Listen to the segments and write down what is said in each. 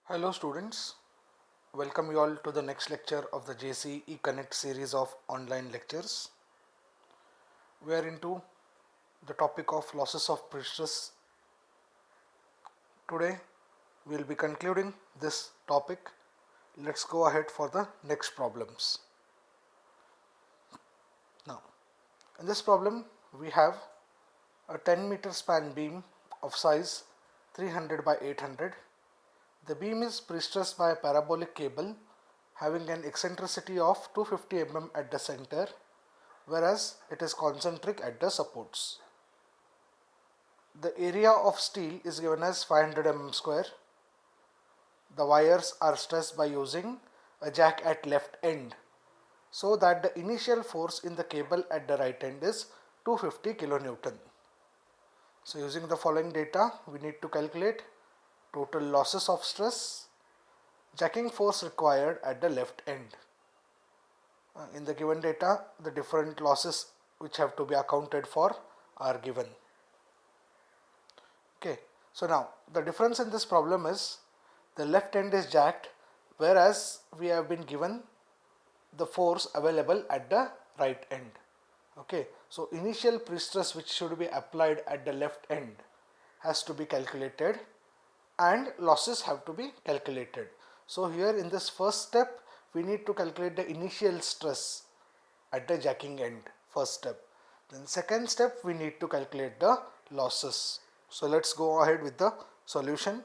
Hello students, welcome you all to the next lecture of the JCE Connect series of online lectures. We are into the topic of losses of prestress. Today we will be concluding this topic. Let's go ahead for the next problems. Now, in this problem we have a 10-meter span beam of size 300 by 800. The beam is prestressed by a parabolic cable having an eccentricity of 250 mm at the center, whereas it is concentric at the supports. The area of steel is given as 500 mm square. The wires are stressed by using a jack at left end, so that the initial force in the cable at the right end is 250 kilonewton. So using the following data, we need to calculate total losses of stress, jacking force required at the left end. In the given data, the different losses which have to be accounted for are given. Okay, so now the difference in this problem is the left end is jacked, whereas we have been given the force available at the right end. Okay, so initial prestress which should be applied at the left end has to be calculated and losses have to be calculated. So here in this first step we need to calculate the initial stress at the jacking end, first step. Then second step we need to calculate the losses. So let's go ahead with the solution.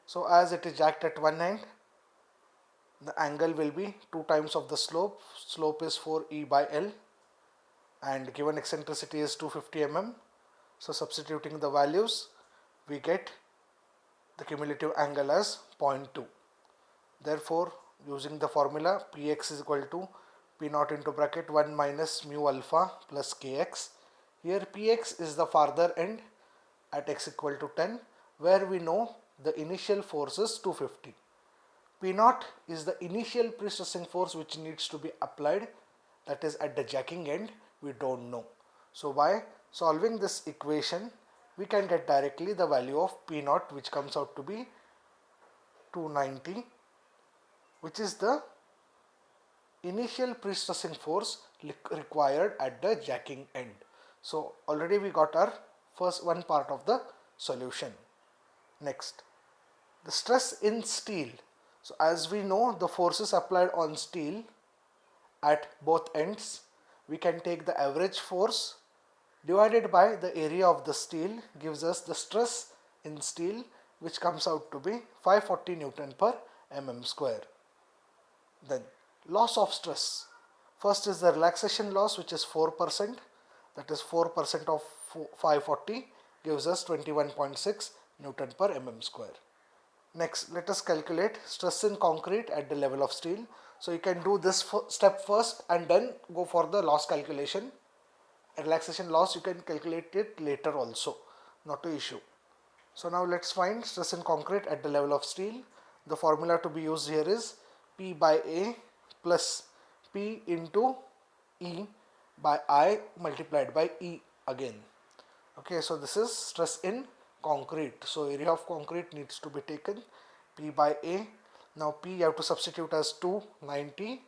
So as it is jacked at one end, the angle will be 2 times of the slope. Slope is 4e by L and given eccentricity is 250 mm. So substituting the values, we get the cumulative angle as 0.2. Therefore, using the formula Px is equal to P0 into bracket 1 minus mu alpha plus Kx. Here Px is the farther end at x equal to 10, where we know the initial force is 250. P0 is the initial prestressing force which needs to be applied, that is at the jacking end, we don't know. So by solving this equation, we can get directly the value of P0, which comes out to be 290, which is the initial prestressing force required at the jacking end. So already we got our first one part of the solution. Next, the stress in steel. So as we know the forces applied on steel at both ends, we can take the average force divided by the area of the steel gives us the stress in steel, which comes out to be 540 Newton per mm square. Then loss of stress. First is the relaxation loss, which is 4%, that is 4% of 540 gives us 21.6 Newton per mm square. Next, let us calculate stress in concrete at the level of steel. So you can do this step first and then go for the loss calculation. Relaxation loss you can calculate it later also, not an issue. So now let's find stress in concrete at the level of steel. The formula to be used here is P by A plus P into E by I multiplied by E again. Okay, so this is stress in concrete. So area of concrete needs to be taken, P by A. Now P you have to substitute as 290.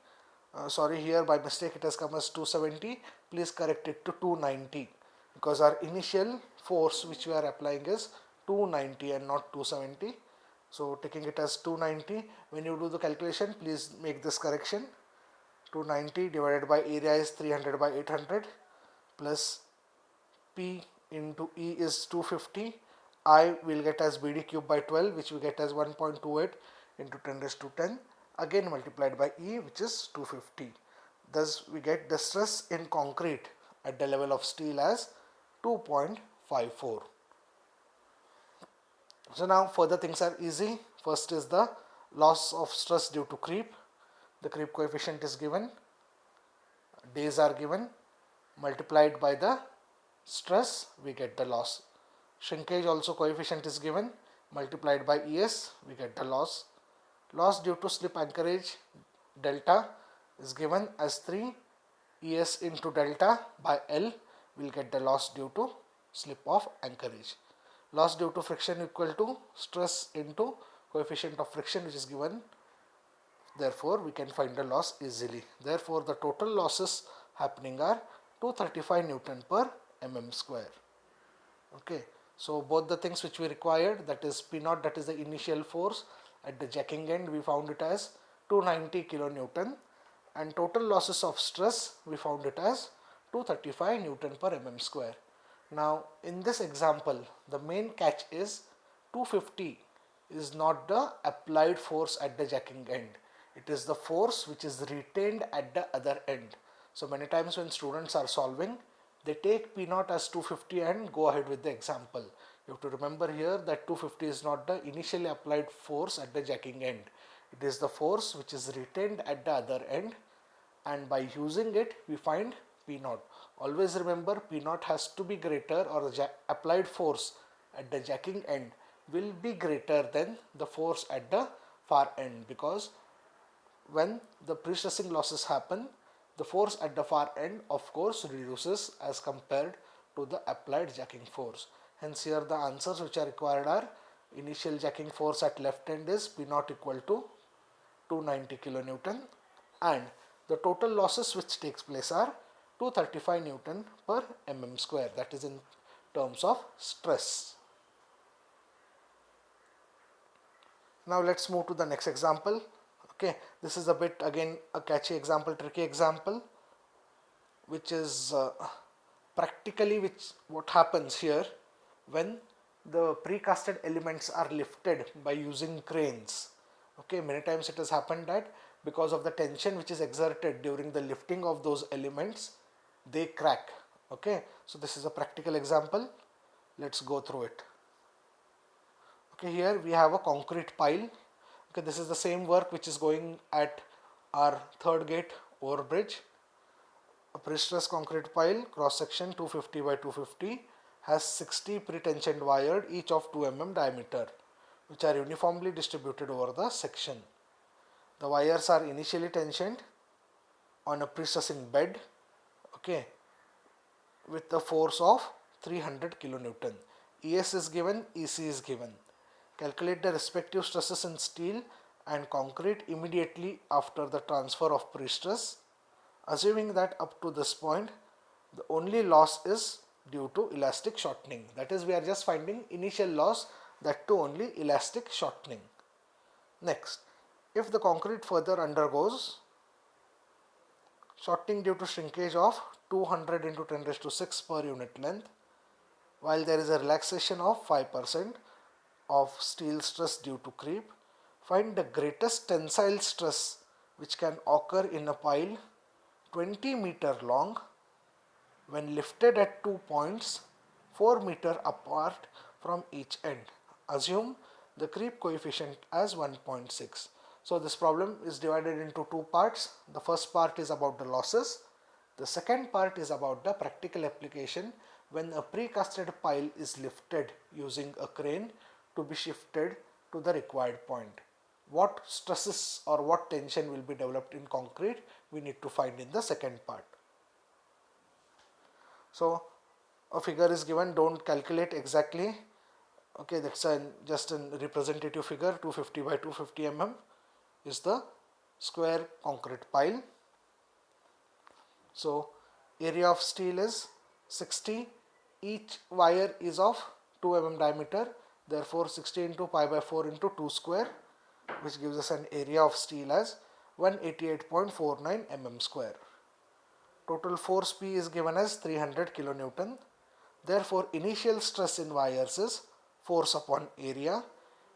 Sorry, here by mistake it has come as 270. Please correct it to 290 because our initial force which we are applying is 290 and not 270. So taking it as 290, when you do the calculation, please make this correction. 290 divided by area is 300 by 800 plus P into E is 250. I will get as BD cube by 12, which we get as 1.28 into 10 raised to 10, again multiplied by E, which is 250. Thus we get the stress in concrete at the level of steel as 2.54. So now further things are easy. First is the loss of stress due to creep. The creep coefficient is given, days are given, multiplied by the stress we get the loss. Shrinkage also coefficient is given, multiplied by ES we get the loss. Loss due to slip anchorage delta is given as 3 ES into delta by L, will get the loss due to slip of anchorage. Loss due to friction equal to stress into coefficient of friction which is given. Therefore, we can find the loss easily. Therefore, the total losses happening are 235 Newton per mm square. Okay, so both the things which we required, that is P0, that is the initial force at the jacking end, we found it as 290 kilonewton, and total losses of stress we found it as 235 Newton per mm square. Now in this example, the main catch is 250 is not the applied force at the jacking end. It is the force which is retained at the other end. So many times when students are solving, they take P0 as 250 and go ahead with the example. You have to remember here that 250 is not the initially applied force at the jacking end. It is the force which is retained at the other end, and by using it we find P0. Always remember, P0 has to be greater, or the applied force at the jacking end will be greater than the force at the far end, because when the pre-stressing losses happen, the force at the far end of course reduces as compared to the applied jacking force. Hence here the answers which are required are: initial jacking force at left end is P0 equal to 290 kilonewton, and the total losses which takes place are 235 Newton per mm square, that is in terms of stress. Now let's move to the next example. Okay, this is a bit again a catchy example, tricky example, which is practically what happens here when the precasted elements are lifted by using cranes. Okay, many times it has happened that because of the tension which is exerted during the lifting of those elements, they crack. Okay, so this is a practical example. Let's go through it. Okay, here we have a concrete pile. Okay, this is the same work which is going at our third gate overbridge. A prestressed concrete pile, cross section 250 by 250, has 60 pre-tensioned wires, each of 2 mm diameter, which are uniformly distributed over the section. The wires are initially tensioned on a pre-stressing bed, okay, with the force of 300 kilonewton. ES is given, EC is given. Calculate the respective stresses in steel and concrete immediately after the transfer of pre-stress, assuming that up to this point the only loss is due to elastic shortening. That is, we are just finding initial loss, that too only elastic shortening. Next, if the concrete further undergoes shortening due to shrinkage of 200 into 10 raised to 6 per unit length, while there is a relaxation of 5% of steel stress due to creep, find the greatest tensile stress which can occur in a pile 20 meter long when lifted at 2 points 4 meter apart from each end. Assume the creep coefficient as 1.6. So this problem is divided into two parts. The first part is about the losses. The second part is about the practical application when a precasted pile is lifted using a crane to be shifted to the required point. What stresses or what tension will be developed in concrete, we need to find in the second part. So a figure is given, don't calculate exactly. Okay, that's just a representative figure. 250 by 250 mm is the square concrete pile. So area of steel is 60. Each wire is of 2 mm diameter. Therefore 60 into pi by 4 into 2 square, which gives us an area of steel as 188.49 mm square. Total force P is given as 300 kilonewton. Therefore initial stress in wires is force upon area.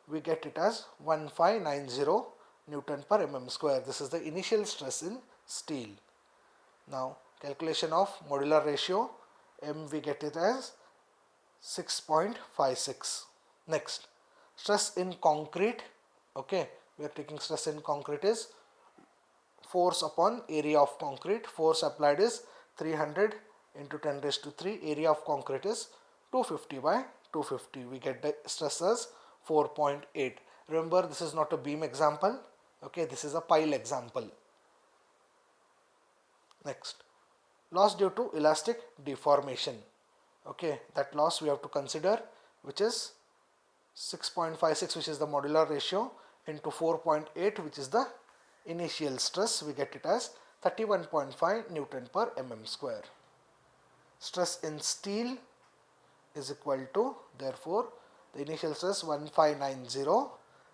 We get it as 1590 Newton per mm square. This is the initial stress in steel. Now calculation of modular ratio, M we get it as 6.56. Next, stress in concrete. Okay, we are taking stress in concrete is force upon area of concrete. Force applied is 300 into 10 raised to 3. Area of concrete is 250 by 250. We get the stress as 4.8. Remember, this is not a beam example. Okay, this is a pile example. Next, loss due to elastic deformation. Okay, that loss we have to consider, which is 6.56, which is the modular ratio, into 4.8, which is the initial stress, we get it as 31.5 Newton per mm square. Stress in steel is equal to, therefore, the initial stress 1590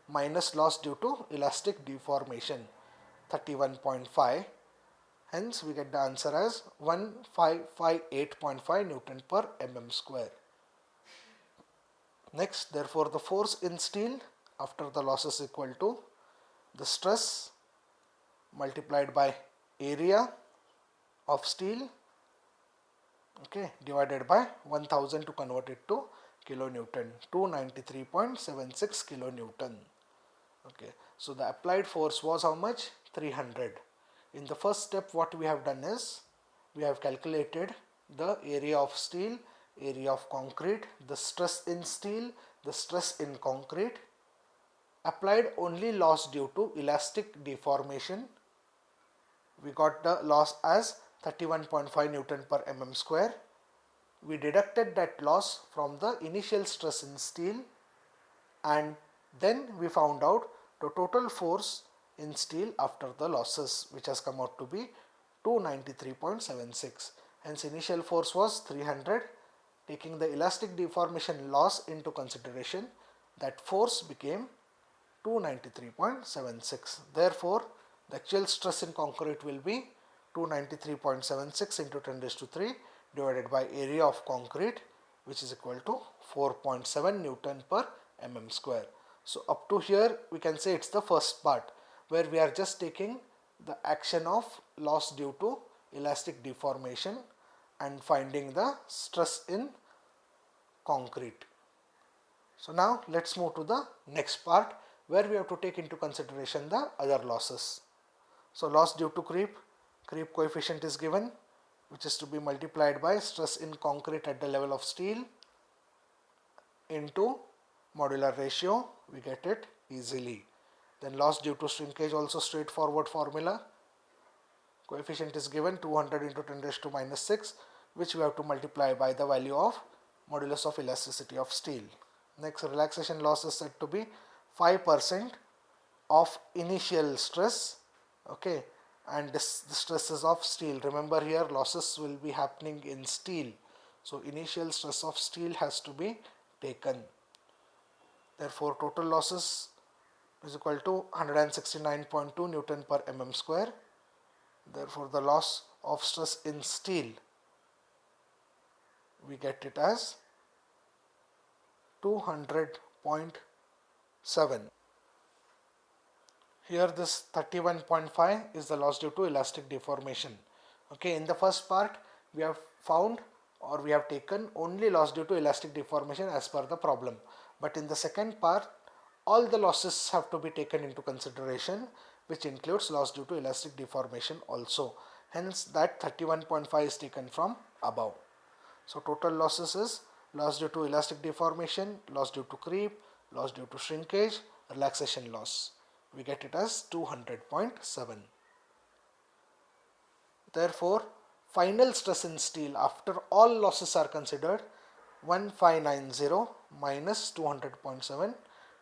minus loss due to elastic deformation 31.5. Hence, we get the answer as 1558.5 Newton per mm square. Next, therefore, the force in steel after the loss is equal to the stress multiplied by area of steel, okay, divided by 1000 to convert it to kilonewton, 293.76 kilonewton. Okay, so the applied force was how much? 300. In the first step, what we have done is we have calculated the area of steel, area of concrete, the stress in steel, the stress in concrete, applied only loss due to elastic deformation. We got the loss as 31.5 Newton per mm square. We deducted that loss from the initial stress in steel, and then we found out the total force in steel after the losses, which has come out to be 293.76. Hence initial force was 300. Taking the elastic deformation loss into consideration, that force became 293.76. Therefore, the actual stress in concrete will be 293.76 into 10 raised to 3 divided by area of concrete, which is equal to 4.7 Newton per mm square. So up to here we can say it's the first part, where we are just taking the action of loss due to elastic deformation and finding the stress in concrete. So now let's move to the next part, where we have to take into consideration the other losses. So loss due to creep coefficient is given, which is to be multiplied by stress in concrete at the level of steel into modular ratio. We get it easily. Then loss due to shrinkage, also straightforward formula. Coefficient is given 200 into 10 raised to minus 6, which we have to multiply by the value of modulus of elasticity of steel. Next, relaxation loss is said to be 5% of initial stress, okay, and the stresses of steel. Remember, here losses will be happening in steel, so initial stress of steel has to be taken. Therefore, total losses is equal to 169.2 Newton per mm square. Therefore, the loss of stress in steel, we get it as 200.7. Here this 31.5 is the loss due to elastic deformation. Okay, in the first part we have found, or we have taken only loss due to elastic deformation as per the problem. But in the second part, all the losses have to be taken into consideration, which includes loss due to elastic deformation also. Hence that 31.5 is taken from above. So total losses is loss due to elastic deformation, loss due to creep, loss due to shrinkage, relaxation loss. We get it as 200.7. Therefore, final stress in steel after all losses are considered, 1590 minus 200.7,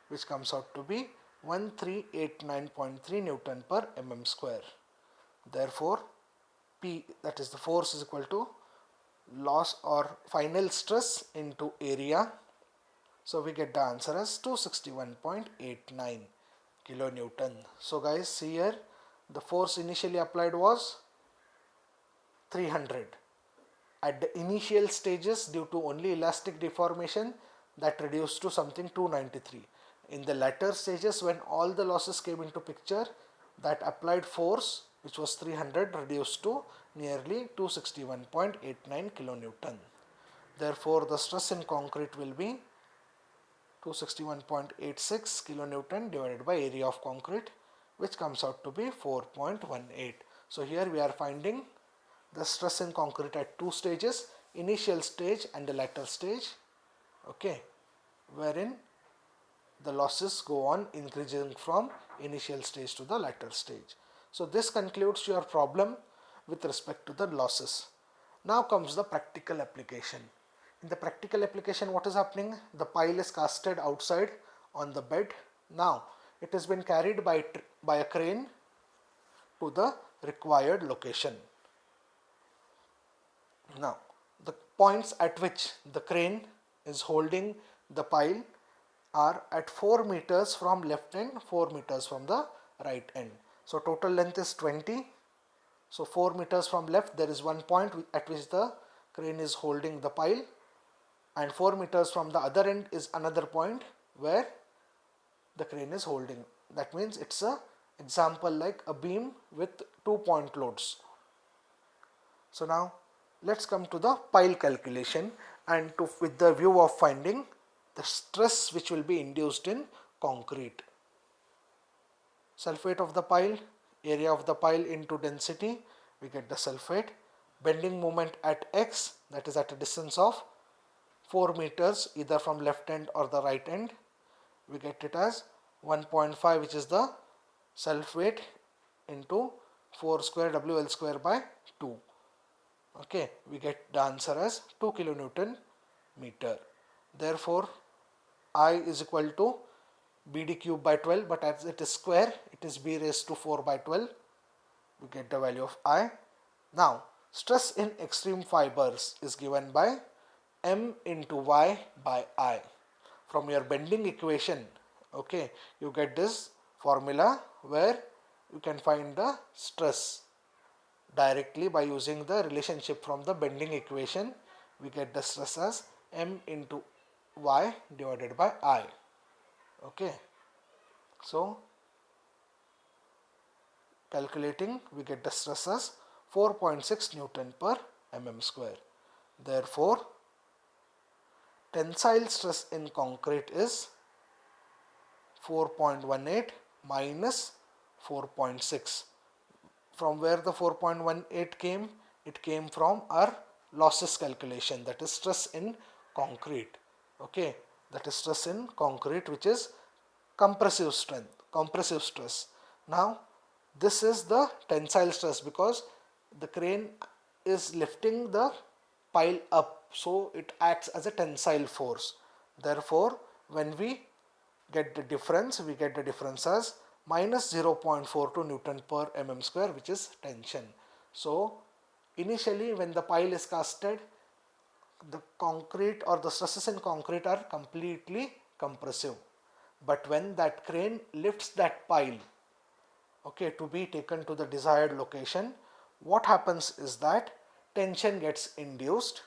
which comes out to be 1389.3 Newton per mm square. Therefore, P, that is the force, is equal to loss or final stress into area. So we get the answer as 261.89 kilonewton. So guys, see here, the force initially applied was 300. At the initial stages, due to only elastic deformation, that reduced to something 293. In the latter stages, when all the losses came into picture, that applied force, which was 300, reduced to nearly 261.89 kilonewton. Therefore, the stress in concrete will be 261.86 kilonewton divided by area of concrete, which comes out to be 4.18. So here we are finding the stress in concrete at two stages, initial stage and the latter stage, okay, wherein the losses go on increasing from initial stage to the latter stage. So this concludes your problem with respect to the losses. Now comes the practical application. In the practical application, what is happening? The pile is casted outside on the bed. Now it has been carried by a crane to the required location. Now the points at which the crane is holding the pile are at 4 meters from left end, 4 meters from the right end. So total length is 20. So 4 meters from left, there is one point at which the crane is holding the pile, and 4 meters from the other end is another point where the crane is holding. That means it's a example like a beam with 2-point loads. So now let's come to the pile calculation, and with the view of finding the stress which will be induced in concrete. Sulfate of the pile, area of the pile into density, we get the sulfate. Bending moment at x, that is at a distance of 4 meters either from left end or the right end, we get it as 1.5, which is the sulfate into 4 square WL square by 2. Okay, we get the answer as 2 kilonewton meter. Therefore, I is equal to BD cube by 12, but as it is square, it is B raised to 4 by 12. We get the value of I. Now, stress in extreme fibers is given by M into Y by I. From your bending equation, okay, you get this formula where you can find the stress directly by using the relationship from the bending equation. We get the stress as M into Y divided by I. Okay, so calculating, we get the stress as 4.6 Newton per mm square. Therefore, tensile stress in concrete is 4.18 minus 4.6. From where the 4.18 came? It came from our losses calculation, that is stress in concrete. Okay, that is stress in concrete, which is compressive stress. Now this is the tensile stress because the crane is lifting the pile up, so it acts as a tensile force. Therefore, when we get the difference, we get the difference as minus 0.42 Newton per mm square, which is tension. So initially when the pile is casted, the concrete or the stresses in concrete are completely compressive. But when that crane lifts that pile, okay, to be taken to the desired location, what happens is that tension gets induced,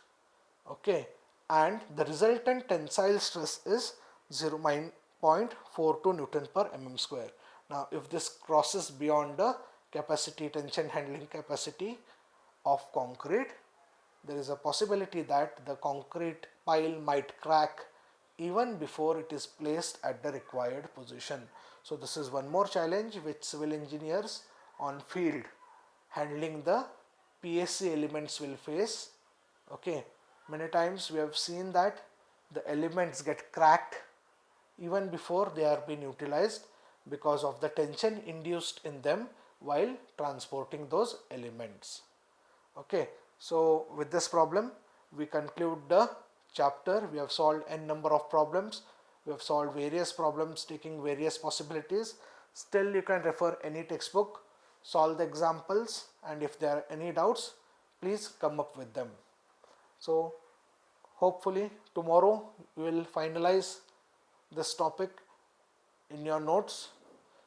okay, and the resultant tensile stress is 0.42 Newton per mm square. Now if this crosses beyond the capacity, tension handling capacity of concrete, there is a possibility that the concrete pile might crack even before it is placed at the required position. So this is one more challenge which civil engineers on field handling the PSC elements will face. Okay, many times we have seen that the elements get cracked even before they are being utilized because of the tension induced in them while transporting those elements. Okay, so with this problem we conclude the chapter. We have solved n number of problems. We have solved various problems taking various possibilities. Still you can refer any textbook, solve the examples, and if there are any doubts, please come up with them. So hopefully tomorrow you will finalize this topic in your notes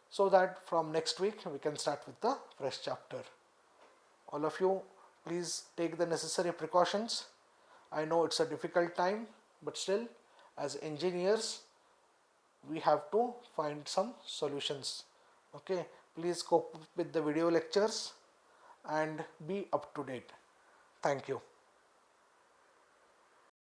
so that from next week we can start with the fresh chapter. All of you, please take the necessary precautions. I know it's a difficult time, but still as engineers we have to find some solutions. Okay, please cope with the video lectures and be up to date. Thank you.